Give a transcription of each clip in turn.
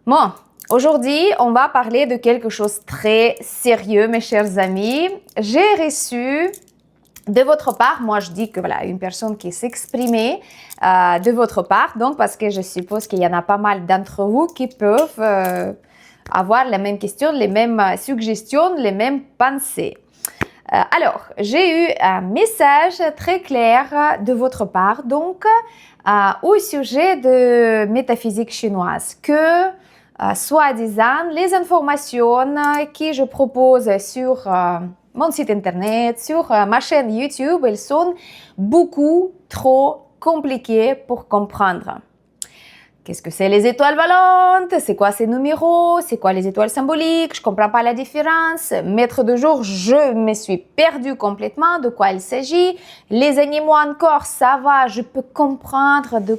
Bon, aujourd'hui, on va parler de quelque chose de très sérieux, mes chers amis. J'ai reçu de votre part, moi je dis que voilà, une personne qui s'exprimait de votre part, donc parce que je suppose qu'il y en a pas mal d'entre vous qui peuvent avoir les mêmes questions, les mêmes suggestions, les mêmes pensées. Alors, j'ai eu un message très clair de votre part, donc au sujet de métaphysique chinoise, que soi-disant, les informations que je propose sur mon site internet, sur ma chaîne YouTube, elles sont beaucoup trop compliquées pour comprendre. Qu'est-ce que c'est les étoiles volantes? C'est quoi ces numéros? C'est quoi les étoiles symboliques? Je comprends pas la différence. Maître de jour, je me suis perdue complètement de quoi il s'agit. Les animaux encore, ça va, je peux comprendre de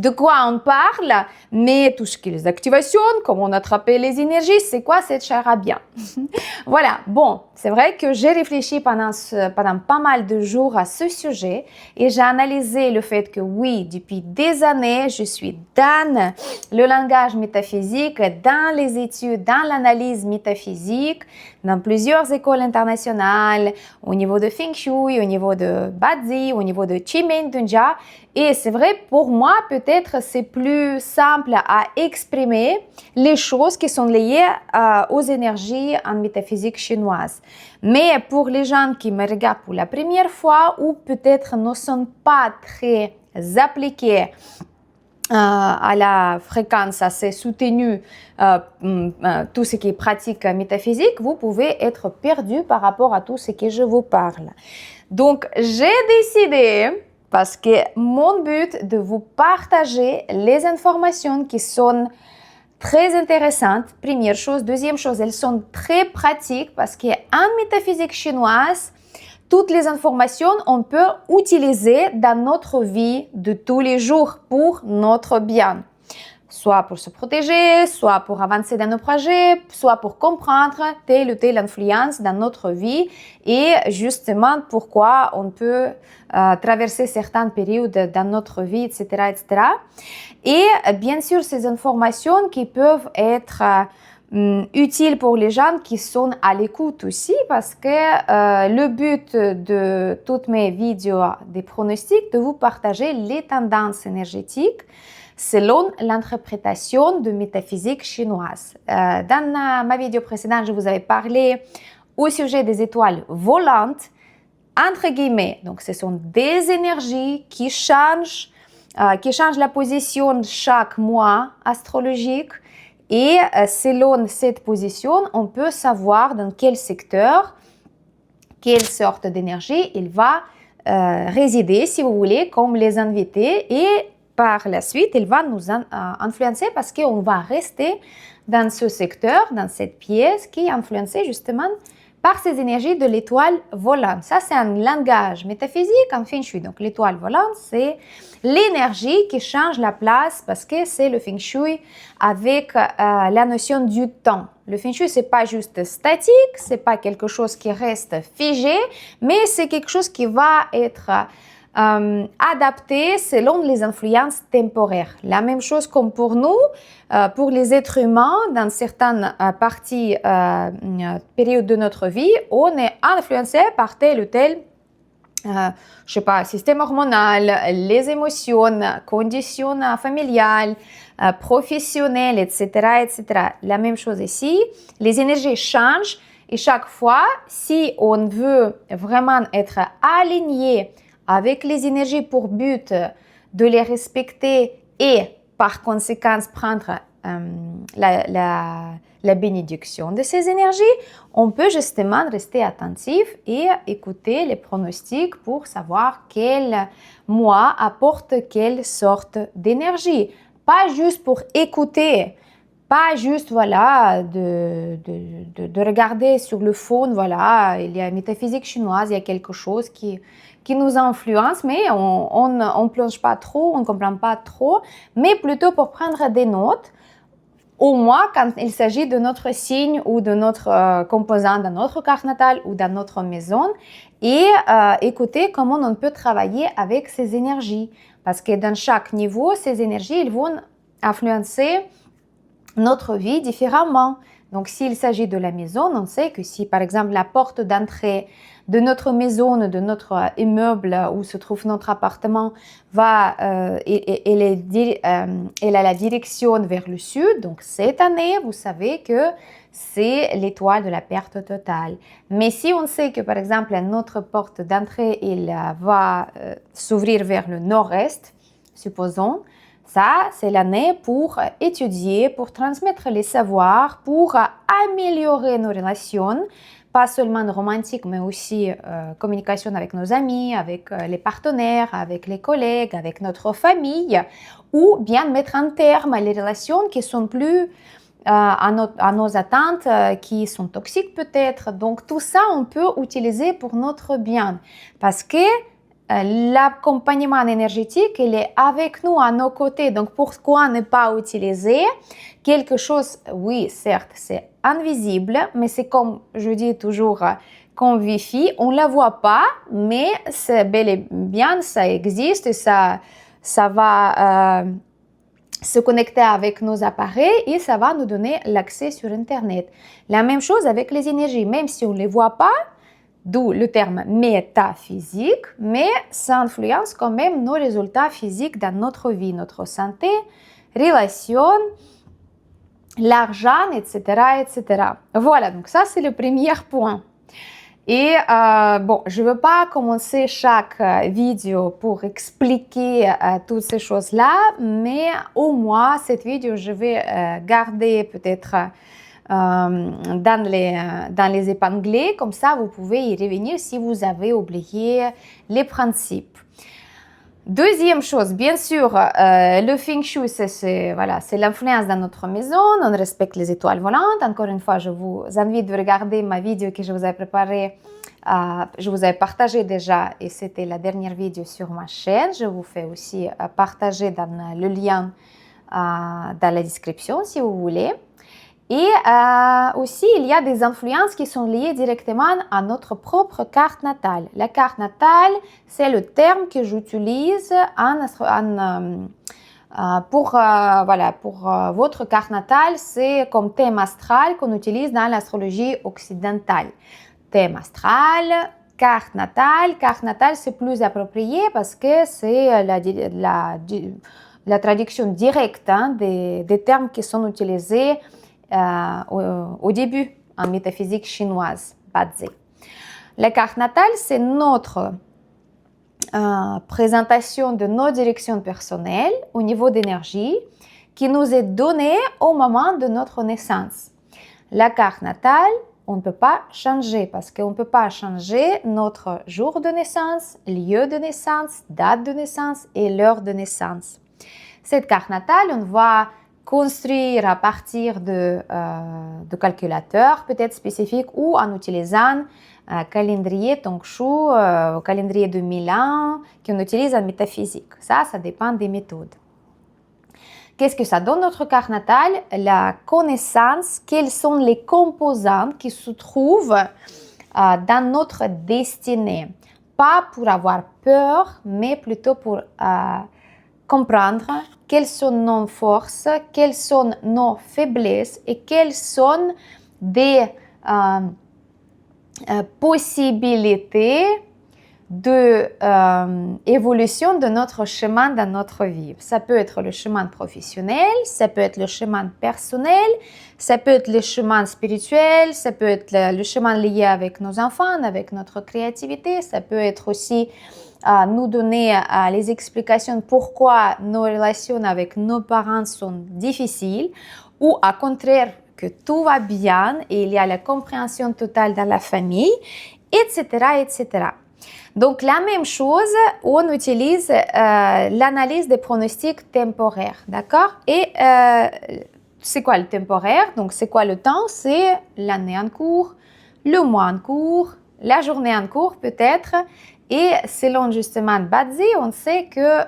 quoi on parle. Mais tout ce qui est les activations, comment on attrape les énergies, c'est quoi cette charabia? Voilà, bon, c'est vrai que j'ai réfléchi pendant pas mal de jours à ce sujet et j'ai analysé le fait que oui, depuis des années, je suis dans le langage métaphysique, dans les études, dans l'analyse métaphysique, dans plusieurs écoles internationales, au niveau de Feng Shui, au niveau de Bazi, au niveau de Qimeng Dunjia. Et c'est vrai, pour moi, peut-être c'est plus simple à exprimer les choses qui sont liées aux énergies en métaphysique chinoise. Mais pour les gens qui me regardent pour la première fois ou peut-être ne sont pas très appliqués à la fréquence assez soutenue, tout ce qui est pratique métaphysique, vous pouvez être perdu par rapport à tout ce que je vous parle. Donc, j'ai décidé, parce que mon but de vous partager les informations qui sont très intéressantes, première chose. Deuxième chose, elles sont très pratiques parce qu'en métaphysique chinoise, toutes les informations, on peut utiliser dans notre vie de tous les jours pour notre bien. Soit pour se protéger, soit pour avancer dans nos projets, soit pour comprendre telle ou telle influence dans notre vie et justement pourquoi on peut traverser certaines périodes dans notre vie, etc., etc. Et bien sûr, ces informations qui peuvent être utile pour les gens qui sont à l'écoute aussi parce que le but de toutes mes vidéos des pronostics, de vous partager les tendances énergétiques selon l'interprétation de métaphysique chinoise. Dans ma vidéo précédente, je vous avais parlé au sujet des étoiles volantes, entre guillemets. Donc, ce sont des énergies qui changent la position chaque mois astrologique. Et selon cette position, on peut savoir dans quel secteur, quelle sorte d'énergie il va résider, si vous voulez, comme les invités. Et par la suite, il va nous influencer parce qu'on va rester dans ce secteur, dans cette pièce qui est influencée justement par ces énergies de l'étoile volante. Ça, c'est un langage métaphysique en Feng Shui. Donc, l'étoile volante, c'est l'énergie qui change la place parce que c'est le Feng Shui avec la notion du temps. Le Feng Shui, c'est pas juste statique, c'est pas quelque chose qui reste figé, mais c'est quelque chose qui va être adapté selon les influences temporaires. La même chose comme pour nous, pour les êtres humains, dans certaines parties, périodes de notre vie, on est influencé par tel ou tel système hormonal, les émotions, conditions familiales, professionnelles, etc., etc. La même chose ici, les énergies changent et chaque fois, si on veut vraiment être aligné avec les énergies pour but de les respecter et par conséquent prendre la bénédiction de ces énergies, on peut justement rester attentif et écouter les pronostics pour savoir quel mois apporte quelle sorte d'énergie. Pas juste pour écouter, pas juste de regarder sur le fond, il y a une métaphysique chinoise, il y a quelque chose qui nous influence, mais on ne plonge pas trop, on ne comprend pas trop, mais plutôt pour prendre des notes, au moins quand il s'agit de notre signe ou de notre composant dans notre carte natale ou dans notre maison, et écouter comment on peut travailler avec ces énergies. Parce que dans chaque niveau, ces énergies, ils vont influencer notre vie différemment. Donc, s'il s'agit de la maison, on sait que si, par exemple, la porte d'entrée de notre maison, de notre immeuble où se trouve notre appartement, elle a la direction vers le sud. Donc, cette année, vous savez que c'est l'étoile de la perte totale. Mais si on sait que, par exemple, notre porte d'entrée, va s'ouvrir vers le nord-est, supposons, ça, c'est l'année pour étudier, pour transmettre les savoirs, pour améliorer nos relations, pas seulement romantiques, mais aussi communication avec nos amis, avec les partenaires, avec les collègues, avec notre famille, ou bien mettre un terme à les relations qui sont plus à nos attentes, qui sont toxiques peut-être. Donc tout ça, on peut utiliser pour notre bien, parce que l'accompagnement énergétique, il est avec nous, à nos côtés. Donc, pourquoi ne pas utiliser quelque chose, oui, certes, c'est invisible, mais c'est comme je dis toujours, comme Wi-Fi, on ne la voit pas, mais c'est bel et bien, ça existe et ça va se connecter avec nos appareils et ça va nous donner l'accès sur Internet. La même chose avec les énergies, même si on ne les voit pas, d'où le terme métaphysique, mais ça influence quand même nos résultats physiques dans notre vie, notre santé, relations, l'argent, etc., etc. Voilà, donc ça c'est le premier point. Et bon, je ne veux pas commencer chaque vidéo pour expliquer toutes ces choses-là, mais au moins cette vidéo, je vais garder peut-être dans les épinglés, comme ça vous pouvez y revenir si vous avez oublié les principes. Deuxième chose, bien sûr, le Feng Shui, c'est l'influence dans notre maison, on respecte les étoiles volantes. Encore une fois, je vous invite de regarder ma vidéo que je vous ai préparée, je vous ai partagé déjà et c'était la dernière vidéo sur ma chaîne. Je vous fais aussi partager dans le lien dans la description si vous voulez. Et aussi, il y a des influences qui sont liées directement à notre propre carte natale. La carte natale, c'est le terme que j'utilise pour votre carte natale. C'est comme thème astral qu'on utilise dans l'astrologie occidentale. Thème astral, carte natale. Carte natale, c'est plus approprié parce que c'est la traduction directe des termes qui sont utilisés au début en métaphysique chinoise, Bazi. La carte natale, c'est notre présentation de nos directions personnelles au niveau d'énergie qui nous est donnée au moment de notre naissance. La carte natale, on ne peut pas changer parce qu'on ne peut pas changer notre jour de naissance, lieu de naissance, date de naissance et l'heure de naissance. Cette carte natale, on va construire à partir de calculateurs peut-être spécifiques ou en utilisant calendrier Tongshu, calendrier de Milan qu'on utilise en métaphysique. Ça dépend des méthodes. Qu'est-ce que ça donne notre carte natale? La connaissance, quelles sont les composantes qui se trouvent dans notre destinée. Pas pour avoir peur, mais plutôt pour comprendre quelles sont nos forces, quelles sont nos faiblesses et quelles sont des possibilités d'évolution de notre chemin dans notre vie. Ça peut être le chemin professionnel, ça peut être le chemin personnel, ça peut être le chemin spirituel, ça peut être le chemin lié avec nos enfants, avec notre créativité, ça peut être aussi nous donner les explications pourquoi nos relations avec nos parents sont difficiles ou au contraire que tout va bien et il y a la compréhension totale dans la famille, etc., etc. Donc, la même chose, on utilise l'analyse des pronostics temporaires, d'accord? Et c'est quoi le temporaire? Donc, c'est quoi le temps? C'est l'année en cours, le mois en cours, la journée en cours peut-être. Et selon justement Bazi, on sait que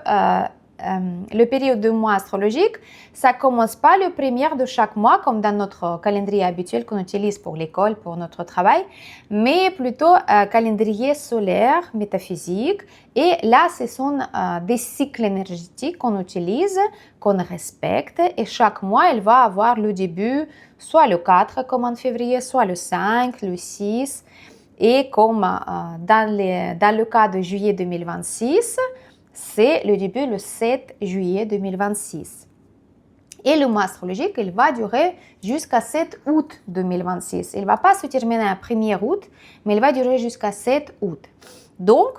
le période de mois astrologique, ça commence pas le premier de chaque mois comme dans notre calendrier habituel qu'on utilise pour l'école, pour notre travail, mais plutôt calendrier solaire, métaphysique. Et là, ce sont des cycles énergétiques qu'on utilise, qu'on respecte. Et chaque mois, il va avoir le début, soit le 4 comme en février, soit le 5, le 6. Et comme dans le cas de juillet 2026, c'est le début le 7 juillet 2026. Et le mois astrologique, il va durer jusqu'à 7 août 2026. Il ne va pas se terminer à 1er août, mais il va durer jusqu'à 7 août. Donc,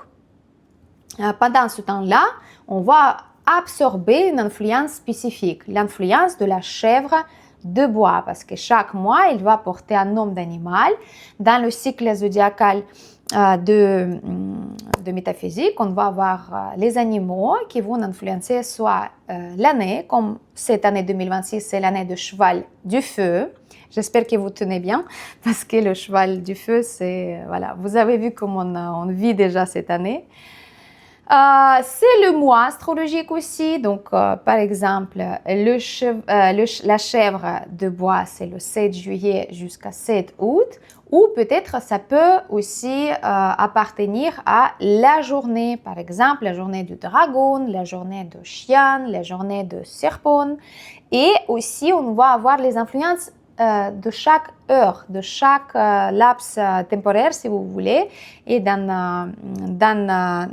pendant ce temps-là, on va absorber une influence spécifique, l'influence de la chèvre de bois, parce que chaque mois, il va porter un nom d'animal. Dans le cycle zodiacal de métaphysique, on va avoir les animaux qui vont influencer soit l'année, comme cette année 2026, c'est l'année de cheval du feu. J'espère que vous tenez bien, parce que le cheval du feu, c'est, voilà, vous avez vu comment on vit déjà cette année. C'est le mois astrologique aussi, donc par exemple, la chèvre de bois, c'est le 7 juillet jusqu'à 7 août, ou peut-être ça peut aussi appartenir à la journée, par exemple la journée du dragon, la journée de chien, la journée de serpent, et aussi on va avoir les influences de chaque heure, de chaque laps temporaire, si vous voulez. Et dans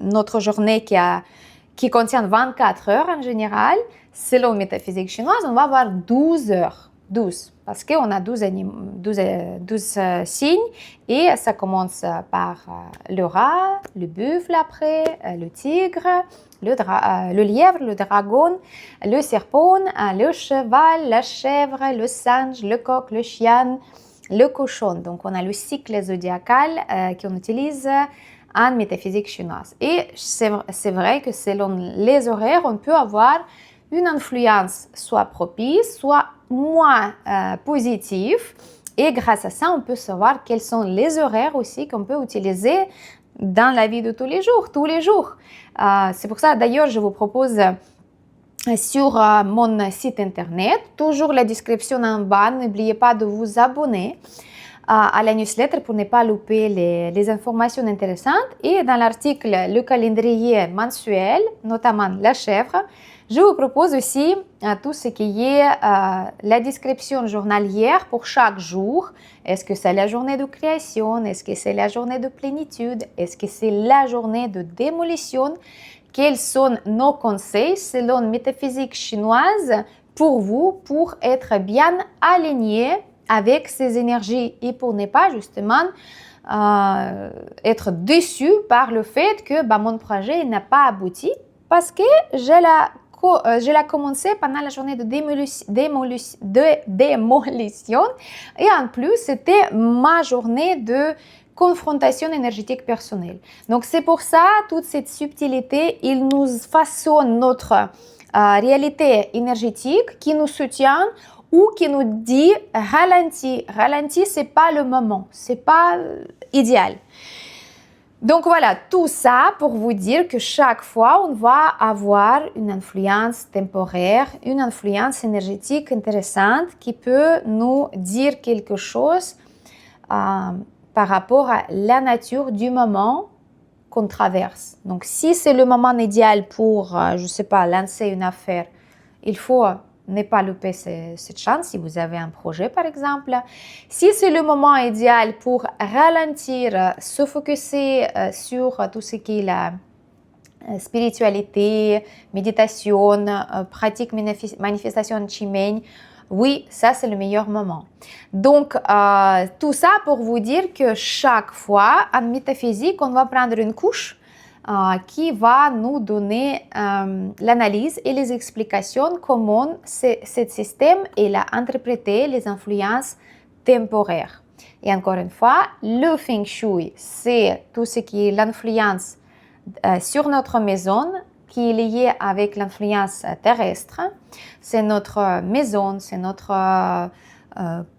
notre journée qui contient 24 heures en général, selon métaphysique chinoise, on va avoir 12 heures. 12, parce qu'on a 12 signes et ça commence par le rat, le buffle après, le tigre, le lièvre, le dragon, le serpent, le cheval, la chèvre, le singe, le coq, le chien, le cochon. Donc, on a le cycle zodiacal qu'on utilise en métaphysique chinoise. Et c'est vrai que selon les horaires, on peut avoir une influence soit propice, soit moins positive. Et grâce à ça, on peut savoir quels sont les horaires aussi qu'on peut utiliser dans la vie de tous les jours. C'est pour ça, d'ailleurs, je vous propose sur mon site internet, toujours la description en bas, n'oubliez pas de vous abonner à la newsletter pour ne pas louper les informations intéressantes. Et dans l'article, le calendrier mensuel, notamment la chèvre, je vous propose aussi tout ce qui est la description journalière pour chaque jour. Est-ce que c'est la journée de création? Est-ce que c'est la journée de plénitude? Est-ce que c'est la journée de démolition? Quels sont nos conseils selon métaphysique chinoise pour vous, pour être bien aligné avec ces énergies et pour ne pas justement être déçu par le fait que mon projet n'a pas abouti parce que je l'ai commencé pendant la journée de démolition et en plus c'était ma journée de confrontation énergétique personnelle. Donc c'est pour ça, toute cette subtilité, il nous façonne notre réalité énergétique qui nous soutient ou qui nous dit ralentis. Ralentis, c'est pas le moment, c'est pas idéal. Donc voilà, tout ça pour vous dire que chaque fois, on va avoir une influence temporaire, une influence énergétique intéressante qui peut nous dire quelque chose par rapport à la nature du moment qu'on traverse. Donc, si c'est le moment idéal pour, je ne sais pas, lancer une affaire, il faut ne pas louper cette chance si vous avez un projet, par exemple. Si c'est le moment idéal pour ralentir, se focuser sur tout ce qui est la spiritualité, méditation, pratique, manifestation chimène, oui, ça c'est le meilleur moment. Donc, tout ça pour vous dire que chaque fois, en métaphysique, on va prendre une couche qui va nous donner l'analyse et les explications comment ce système il a interprété les influences temporaires. Et encore une fois, le Feng Shui, c'est tout ce qui est l'influence sur notre maison, qui est lié avec l'influence terrestre. C'est notre maison, c'est notre,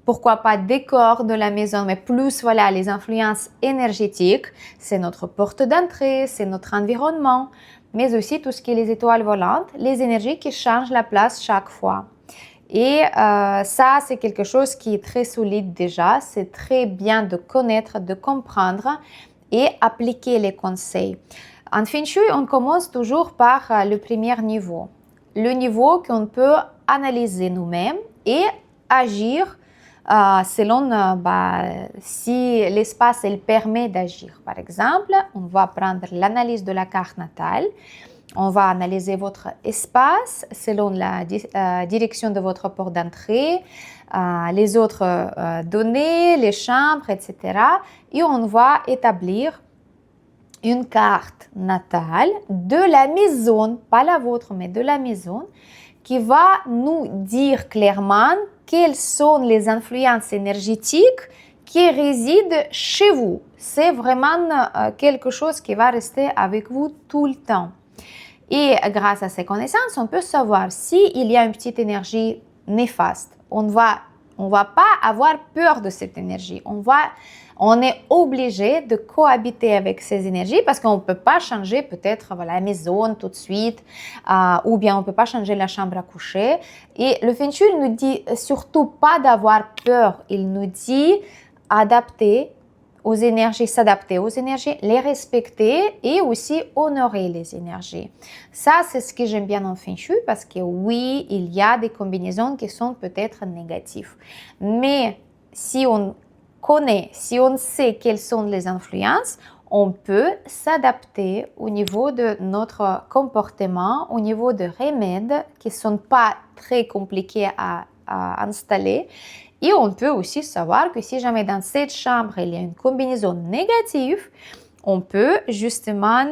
pourquoi pas, décor de la maison, mais plus, voilà, les influences énergétiques. C'est notre porte d'entrée, c'est notre environnement. mais aussi tout ce qui est les étoiles volantes, les énergies qui changent la place chaque fois. Et ça, c'est quelque chose qui est très solide déjà. C'est très bien de connaître, de comprendre et appliquer les conseils. En Feng Shui, on commence toujours par le premier niveau. Le niveau qu'on peut analyser nous-mêmes et agir selon si l'espace elle permet d'agir. Par exemple, on va prendre l'analyse de la carte natale. On va analyser votre espace selon la direction de votre porte d'entrée, les autres données, les chambres, etc. Et on va établir une carte natale de la maison, pas la vôtre, mais de la maison, qui va nous dire clairement quelles sont les influences énergétiques qui résident chez vous. C'est vraiment quelque chose qui va rester avec vous tout le temps. Et grâce à ces connaissances, on peut savoir s'il y a une petite énergie néfaste. On va pas avoir peur de cette énergie. On est obligé de cohabiter avec ces énergies parce qu'on ne peut pas changer peut-être la maison tout de suite ou bien on ne peut pas changer la chambre à coucher. Et le Feng Shui nous dit surtout pas d'avoir peur. Il nous dit s'adapter aux énergies, les respecter et aussi honorer les énergies. Ça, c'est ce que j'aime bien en Feng Shui parce que oui, il y a des combinaisons qui sont peut-être négatives. Mais si on connaît, si on sait quelles sont les influences, on peut s'adapter au niveau de notre comportement, au niveau de remèdes qui ne sont pas très compliqués à installer. Et on peut aussi savoir que si jamais dans cette chambre, il y a une combinaison négative, on peut justement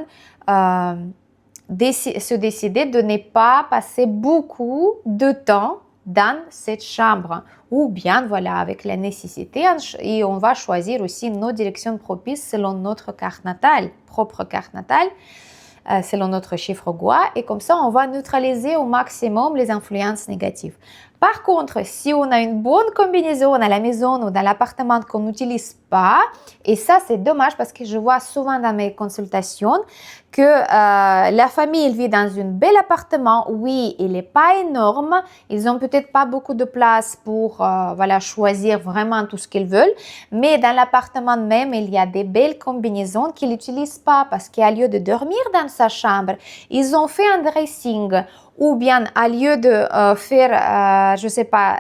se décider de ne pas passer beaucoup de temps dans cette chambre. Ou bien, voilà, avec la nécessité, et on va choisir aussi nos directions propices selon notre carte natale, propre carte natale, selon notre chiffre gua. Et comme ça, on va neutraliser au maximum les influences négatives. Par contre, si on a une bonne combinaison à la maison ou dans l'appartement qu'on n'utilise pas, et ça c'est dommage parce que je vois souvent dans mes consultations que la famille elle vit dans un bel appartement, oui, il n'est pas énorme, ils n'ont peut-être pas beaucoup de place pour choisir vraiment tout ce qu'ils veulent, mais dans l'appartement même, il y a des belles combinaisons qu'ils n'utilisent pas parce qu'à lieu de dormir dans sa chambre, ils ont fait un dressing. Ou bien, à lieu de faire, je ne sais pas,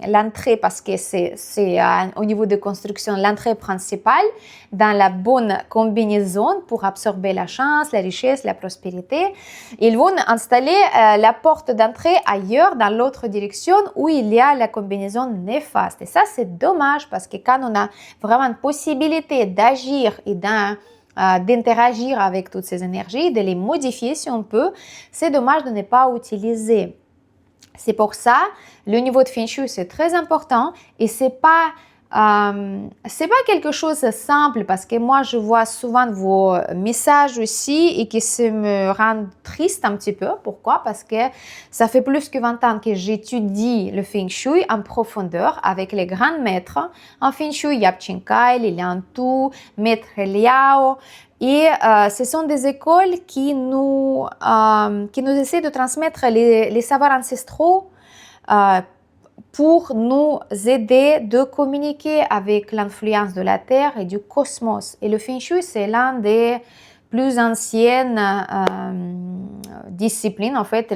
l'entrée, parce que c'est au niveau de construction, l'entrée principale, dans la bonne combinaison pour absorber la chance, la richesse, la prospérité, ils vont installer la porte d'entrée ailleurs, dans l'autre direction, où il y a la combinaison néfaste. Et ça, c'est dommage, parce que quand on a vraiment une possibilité d'agir et d'interagir avec toutes ces énergies, de les modifier si on peut, c'est dommage de ne pas utiliser. C'est pour ça, le niveau de Feng Shui, c'est très important et c'est pas quelque chose de simple parce que moi, je vois souvent vos messages aussi et qui me rendent triste un petit peu. Pourquoi? Parce que ça fait plus que 20 ans que j'étudie le Feng Shui en profondeur avec les grands maîtres. En Feng Shui, Yap Ching Kai, Lilian Tu, Maître Liao. Et ce sont des écoles qui nous essaient de transmettre les savoirs ancestraux pour nous aider de communiquer avec l'influence de la Terre et du cosmos. Et le Feng Shui, c'est l'un des plus anciennes disciplines, en fait,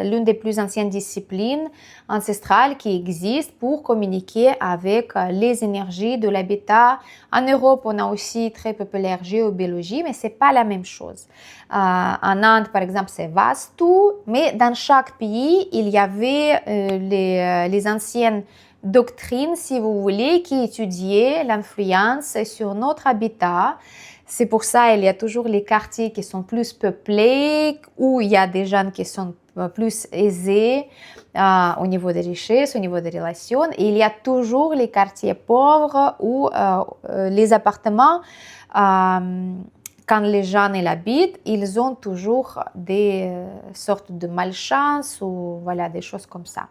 l'une des plus anciennes disciplines ancestrales qui existent pour communiquer avec les énergies de l'habitat. En Europe, on a aussi très populaire géobiologie, mais c'est pas la même chose. En Inde, par exemple, c'est Vastu, mais dans chaque pays, il y avait les anciennes doctrines, si vous voulez, qui étudiaient l'influence sur notre habitat. C'est pour ça qu'il y a toujours les quartiers qui sont plus peuplés, où il y a des gens qui sont plus aisés au niveau des richesses, au niveau des relations. Et il y a toujours les quartiers pauvres où les appartements, quand les gens y habitent, ils ont toujours des sortes de malchance ou voilà, des choses comme ça.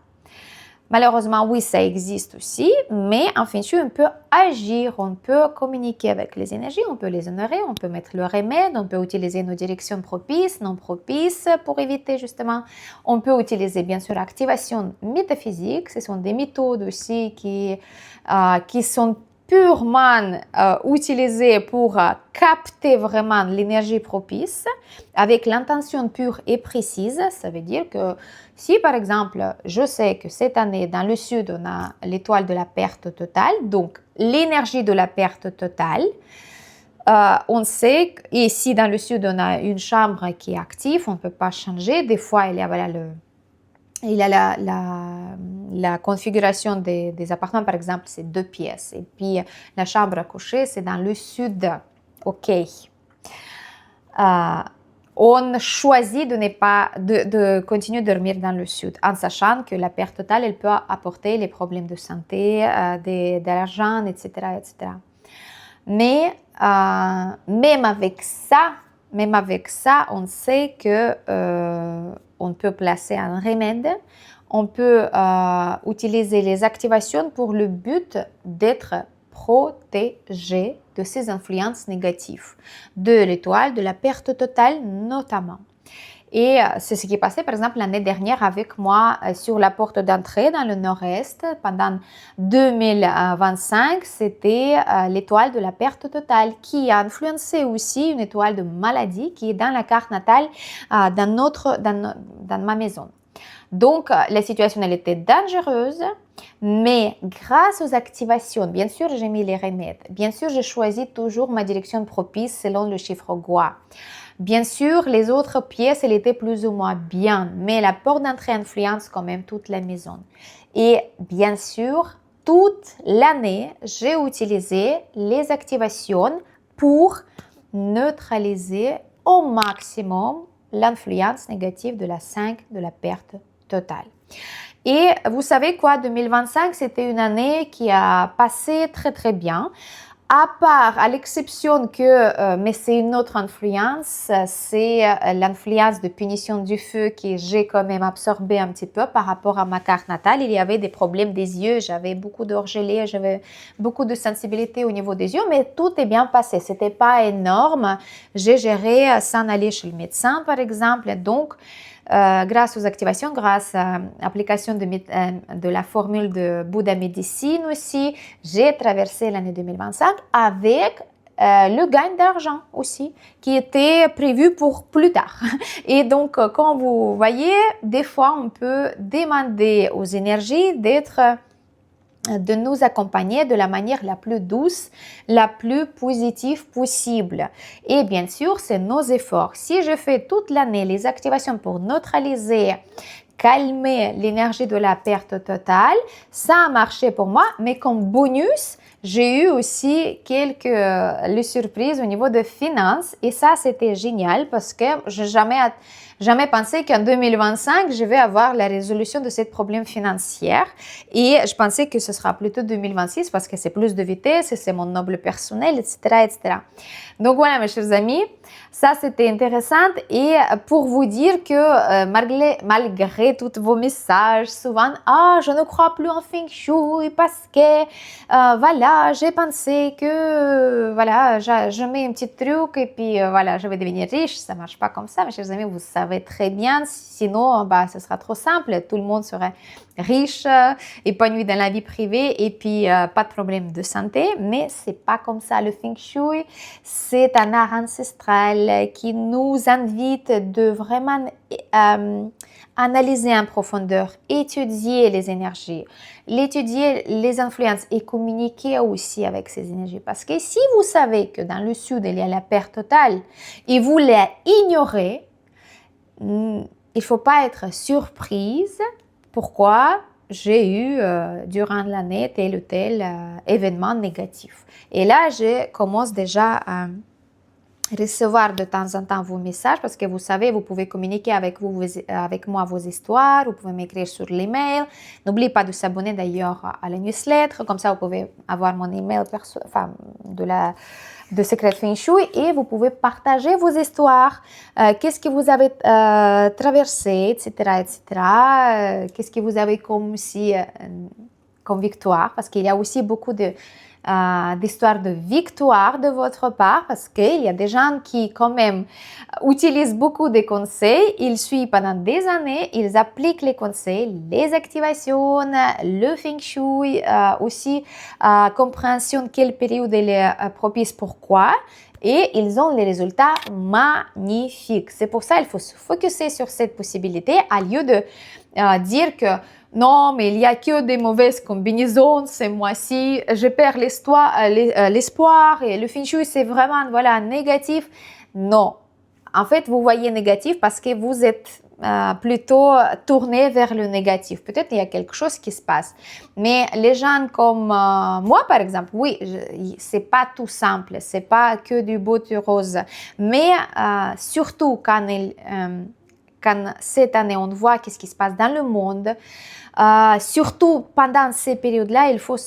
Malheureusement, oui, ça existe aussi, mais en feng shui, on peut agir, on peut communiquer avec les énergies, on peut les honorer, on peut mettre le remède, on peut utiliser nos directions propices, non propices pour éviter justement. On peut utiliser bien sûr l'activation métaphysique, ce sont des méthodes aussi qui sont purement utilisées pour capter vraiment l'énergie propice avec l'intention pure et précise. Ça veut dire que si par exemple, je sais que cette année dans le sud, on a l'étoile de la perte totale, donc l'énergie de la perte totale, on sait, et si dans le sud, on a une chambre qui est active, on ne peut pas changer. Des fois, il y a voilà, la configuration des appartements, par exemple, c'est 2 pièces. Et puis, la chambre à coucher, c'est dans le sud. OK. On choisit de continuer de dormir dans le sud, en sachant que la perte totale, elle peut apporter les problèmes de santé, de l'argent, etc., etc. Mais même avec ça, on sait que on peut placer un remède, on peut utiliser les activations pour le but d'être protégé de ces influences négatives, de l'étoile, de la perte totale notamment. Et c'est ce qui est passé, par exemple, l'année dernière avec moi sur la porte d'entrée dans le nord-est. Pendant 2025, c'était l'étoile de la perte totale qui a influencé aussi une étoile de maladie qui est dans la carte natale dans ma maison. Donc, la situation, elle était dangereuse, mais grâce aux activations, bien sûr, j'ai mis les remèdes. Bien sûr, j'ai choisi toujours ma direction propice selon le chiffre Gua. Bien sûr, les autres pièces, elles étaient plus ou moins bien, mais la porte d'entrée influence quand même toute la maison. Et bien sûr, toute l'année, j'ai utilisé les activations pour neutraliser au maximum l'influence négative de la 5 de la perte totale. Et vous savez quoi, 2025, c'était une année qui a passé très très bien. À l'exception que, mais c'est une autre influence, c'est l'influence de punition du feu que j'ai quand même absorbé un petit peu par rapport à ma carte natale. Il y avait des problèmes des yeux, j'avais beaucoup d'orgelets, j'avais beaucoup de sensibilité au niveau des yeux, mais tout est bien passé. C'était pas énorme. J'ai géré sans aller chez le médecin, par exemple. Donc, grâce aux activations, grâce à l'application de la formule de Bouddha Médecine aussi, j'ai traversé l'année 2025 avec le gain d'argent aussi, qui était prévu pour plus tard. Et donc, quand vous voyez, des fois, on peut demander aux énergies de nous accompagner de la manière la plus douce, la plus positive possible. Et bien sûr, c'est nos efforts. Si je fais toute l'année les activations pour neutraliser, calmer l'énergie de la perte totale, ça a marché pour moi, mais comme bonus, j'ai eu aussi les surprises au niveau de finances et ça, c'était génial parce que je n'ai jamais pensé qu'en 2025, je vais avoir la résolution de ce problème financier et je pensais que ce sera plutôt 2026 parce que c'est plus de vitesse et c'est mon noble personnel, etc., etc. Donc voilà, mes chers amis, ça c'était intéressant et pour vous dire que malgré tous vos messages, souvent, je ne crois plus en Feng Shui parce que voilà, j'ai pensé que voilà, je mets un petit truc et puis voilà, je vais devenir riche. Ça marche pas comme ça, mes chers amis, vous savez très bien. Sinon, ce sera trop simple. Tout le monde serait riche, épanoui dans la vie privée et puis pas de problème de santé. Mais c'est pas comme ça. Le Feng Shui, c'est un art ancestral qui nous invite de vraiment analyser en profondeur, étudier les énergies, étudier les influences et communiquer aussi avec ces énergies. Parce que si vous savez que dans le sud, il y a la perte totale et vous la ignorez, il ne faut pas être surprise. Pourquoi j'ai eu durant l'année tel ou tel événement négatif. Et là, je commence déjà recevoir de temps en temps vos messages parce que vous savez, vous pouvez communiquer avec moi vos histoires, vous pouvez m'écrire sur l'email. N'oubliez pas de s'abonner d'ailleurs à la newsletter, comme ça vous pouvez avoir mon email de Secret Feng Shui et vous pouvez partager vos histoires, qu'est-ce que vous avez traversé, etc., etc. Qu'est-ce que vous avez comme victoire, parce qu'il y a aussi beaucoup d'histoires de victoire de votre part, parce qu'il y a des gens qui quand même utilisent beaucoup de conseils, ils suivent pendant des années, ils appliquent les conseils, les activations, le feng shui, aussi compréhension quelle période elle est propice, pourquoi, et ils ont les résultats magnifiques. C'est pour ça qu'il faut se focuser sur cette possibilité au lieu de dire que non, mais il n'y a que des mauvaises combinaisons ce mois-ci, je perds l'espoir et le feng shui c'est vraiment négatif. Non, en fait vous voyez négatif parce que vous êtes plutôt tourné vers le négatif. Peut-être il y a quelque chose qui se passe. Mais les gens comme moi par exemple, oui, c'est pas tout simple, c'est pas que du beau du rose. Mais surtout quand cette année on voit qu'est-ce qui se passe dans le monde, surtout pendant ces périodes-là, il faut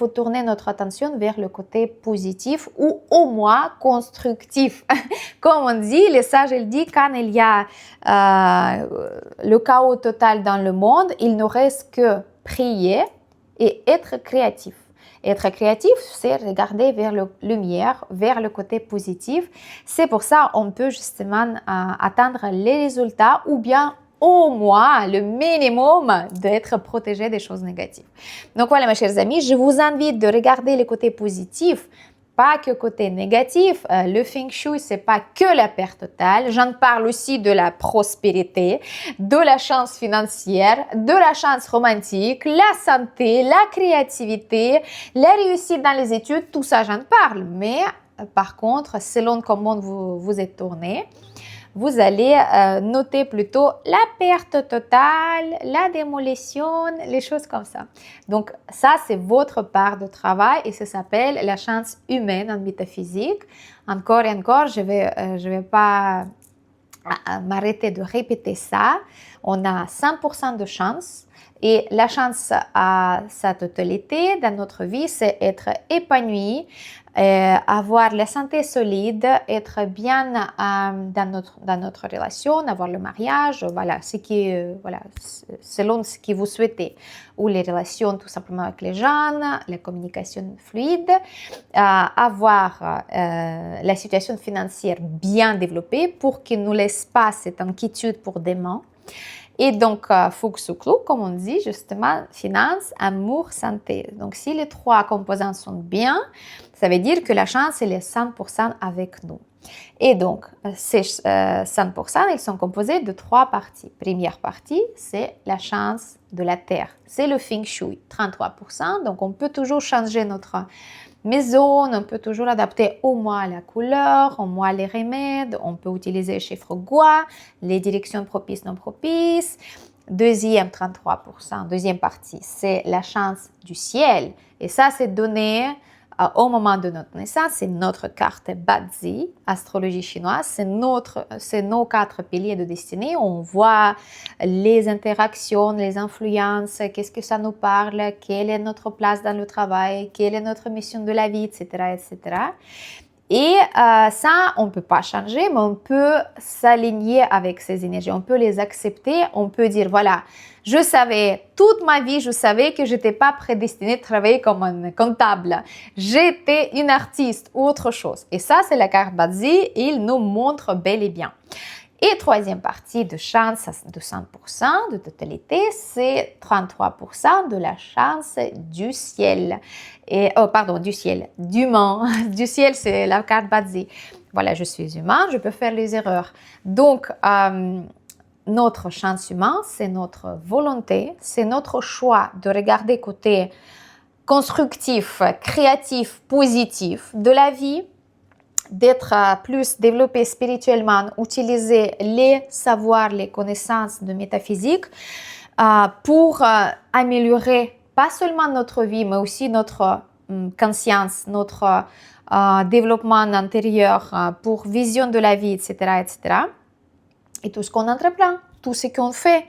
tourner notre attention vers le côté positif ou au moins constructif. Comme on dit, les sages ils disent quand il y a le chaos total dans le monde, il ne reste que prier et être créatif. Être créatif, c'est regarder vers la lumière, vers le côté positif. C'est pour ça qu'on peut justement atteindre les résultats ou bien au moins le minimum d'être protégé des choses négatives. Donc voilà mes chers amis, je vous invite de regarder les côtés positifs, pas que côté négatif. Le feng shui, c'est pas que la perte totale. J'en parle aussi de la prospérité, de la chance financière, de la chance romantique, la santé, la créativité, la réussite dans les études. Tout ça, j'en parle. Mais par contre, selon comment vous êtes tourné, vous allez noter plutôt la perte totale, la démolition, les choses comme ça. Donc ça, c'est votre part de travail et ça s'appelle la chance humaine en métaphysique. Encore et encore, je vais pas m'arrêter de répéter ça. On a 100% de chance. Et la chance à sa totalité dans notre vie, c'est être épanoui, avoir la santé solide, être bien dans notre relation, avoir le mariage, selon ce que vous souhaitez, ou les relations tout simplement avec les gens, la communication fluide, avoir la situation financière bien développée pour qu'il ne nous laisse pas cette inquiétude pour demain. Et donc, Fuchs ou Clou, comme on dit, justement, finance, amour, santé. Donc, si les trois composants sont bien, ça veut dire que la chance, elle est 100% avec nous. Et donc, ces 100%, ils sont composés de trois parties. Première partie, c'est la chance de la Terre. C'est le Feng Shui, 33%. Donc, on peut toujours changer notre maison, on peut toujours adapter au moins la couleur, au moins les remèdes, on peut utiliser le chiffre gua, les directions propices, non propices. Deuxième, 33%, deuxième partie, c'est la chance du ciel. Et ça, c'est donné au moment de notre naissance, c'est notre carte Bazi, astrologie chinoise, c'est nos 4 piliers de destinée. On voit les interactions, les influences, qu'est-ce que ça nous parle, quelle est notre place dans le travail, quelle est notre mission de la vie, etc., etc. Et ça, on ne peut pas changer, mais on peut s'aligner avec ces énergies, on peut les accepter, on peut dire, voilà, je savais, toute ma vie, je savais que je n'étais pas prédestinée à travailler comme un comptable. J'étais une artiste ou autre chose. Et ça, c'est la carte Bazi, il nous montre bel et bien. Et troisième partie de chance de 100% de totalité, c'est 33% de la chance du ciel. Du ciel, d'humain. Du ciel, c'est la carte Bazi. Voilà, je suis humain, je peux faire les erreurs. Donc, notre chance humaine, c'est notre volonté, c'est notre choix de regarder côté constructif, créatif, positif de la vie, d'être plus développé spirituellement, utiliser les savoirs, les connaissances de métaphysique pour améliorer pas seulement notre vie, mais aussi notre conscience, notre développement intérieur, pour vision de la vie, etc., etc. Et tout ce qu'on entreprend, tout ce qu'on fait,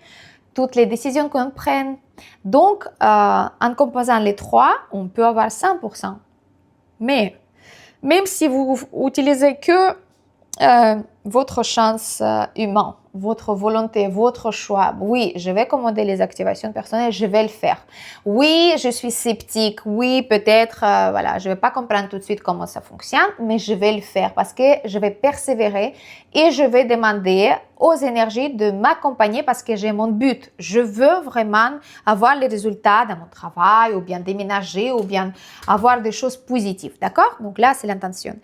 toutes les décisions qu'on prend. Donc, en composant les trois, on peut avoir 100%. Mais, même si vous utilisez que votre chance humaine, votre volonté, votre choix. Oui, je vais commander les activations personnelles, je vais le faire. Oui, je suis sceptique. Oui, peut-être, voilà, je vais pas comprendre tout de suite comment ça fonctionne, mais je vais le faire parce que je vais persévérer et je vais demander aux énergies de m'accompagner parce que j'ai mon but. Je veux vraiment avoir les résultats dans mon travail ou bien déménager ou bien avoir des choses positives. D'accord? Donc là, c'est l'intention.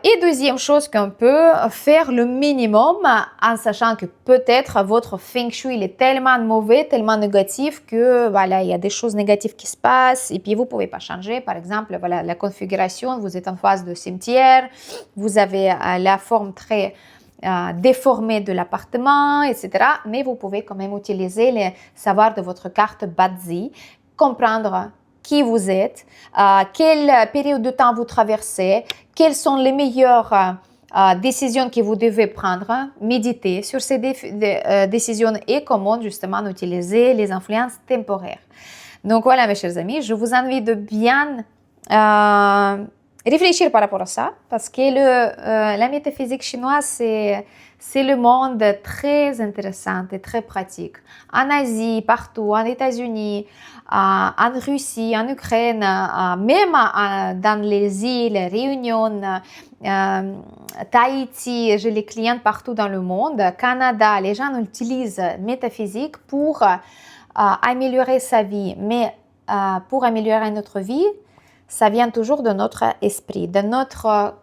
Et deuxième chose qu'on peut faire le minimum en sachant que peut-être votre feng shui il est tellement mauvais, tellement négatif que voilà, il y a des choses négatives qui se passent et puis vous pouvez pas changer. Par exemple, voilà, la configuration, vous êtes en face de cimetière, vous avez la forme très déformée de l'appartement, etc. Mais vous pouvez quand même utiliser les savoirs de votre carte Bazi, comprendre qui vous êtes, quelle période de temps vous traversez, quelles sont les meilleures décisions que vous devez prendre, méditer sur ces décisions et comment justement utiliser les influences temporaires. Donc voilà mes chers amis, je vous invite de bien réfléchir par rapport à ça parce que la métaphysique chinoise c'est le monde très intéressant et très pratique. En Asie, partout, en États-Unis, en Russie, en Ukraine, même dans les îles, Réunion, Tahiti, j'ai les clients partout dans le monde, Canada, les gens utilisent métaphysique pour améliorer sa vie. Mais pour améliorer notre vie, ça vient toujours de notre esprit, de notre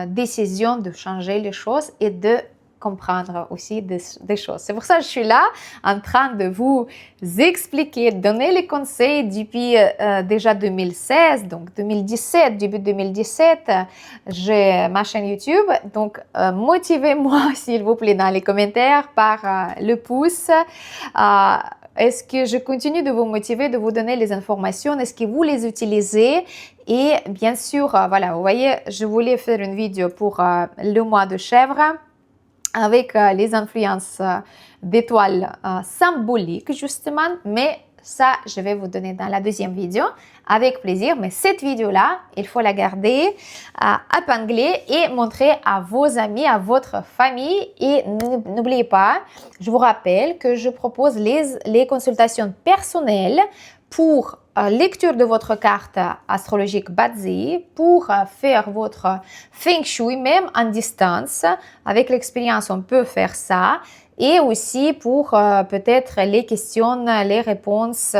décision de changer les choses et de comprendre aussi des choses. C'est pour ça que je suis là en train de vous expliquer, donner les conseils depuis déjà 2016, donc 2017, début 2017, j'ai ma chaîne YouTube. Donc, motivez-moi s'il vous plaît dans les commentaires par le pouce. Est-ce que je continue de vous motiver, de vous donner les informations? Est-ce que vous les utilisez? Et bien sûr, voilà, vous voyez, je voulais faire une vidéo pour le mois de chèvre avec les influences d'étoiles symboliques justement, mais ça, je vais vous donner dans la deuxième vidéo avec plaisir. Mais cette vidéo-là, il faut la garder épinglée et montrer à vos amis, à votre famille. Et n'oubliez pas, je vous rappelle que je propose les consultations personnelles pour lecture de votre carte astrologique Bazi, pour faire votre feng shui, même en distance. Avec l'expérience, on peut faire ça. Et aussi pour peut-être les questions, les réponses,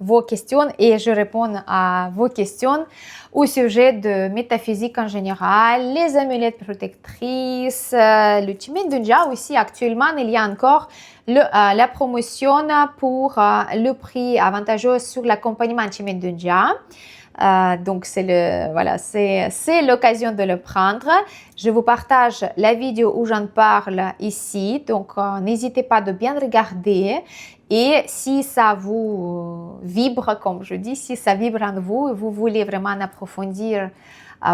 vos questions. Et je réponds à vos questions au sujet de métaphysique en général, les amulettes protectrices, le Chimendunja aussi. Actuellement, il y a encore la promotion pour le prix avantageux sur l'accompagnement Chimendunja. Donc c'est l'occasion de le prendre. Je vous partage la vidéo où j'en parle ici, donc n'hésitez pas de bien regarder. Et si ça vous vibre, comme je dis, si ça vibre en vous et vous voulez vraiment approfondir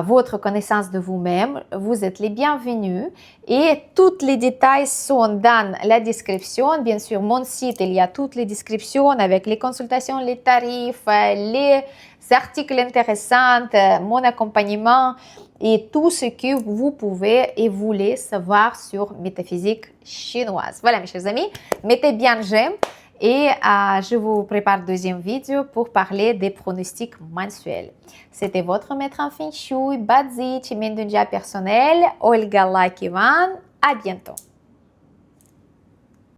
votre connaissance de vous-même, vous êtes les bienvenus. Et tous les détails sont dans la description. Bien sûr, mon site, il y a toutes les descriptions avec les consultations, les tarifs, les articles intéressants, mon accompagnement et tout ce que vous pouvez et voulez savoir sur métaphysique chinoise. Voilà mes chers amis, mettez bien j'aime et je vous prépare deuxième vidéo pour parler des pronostics mensuels. C'était votre maître en feng shui, Bazi, Chimendunja personnel, Olga Lakivan. À bientôt.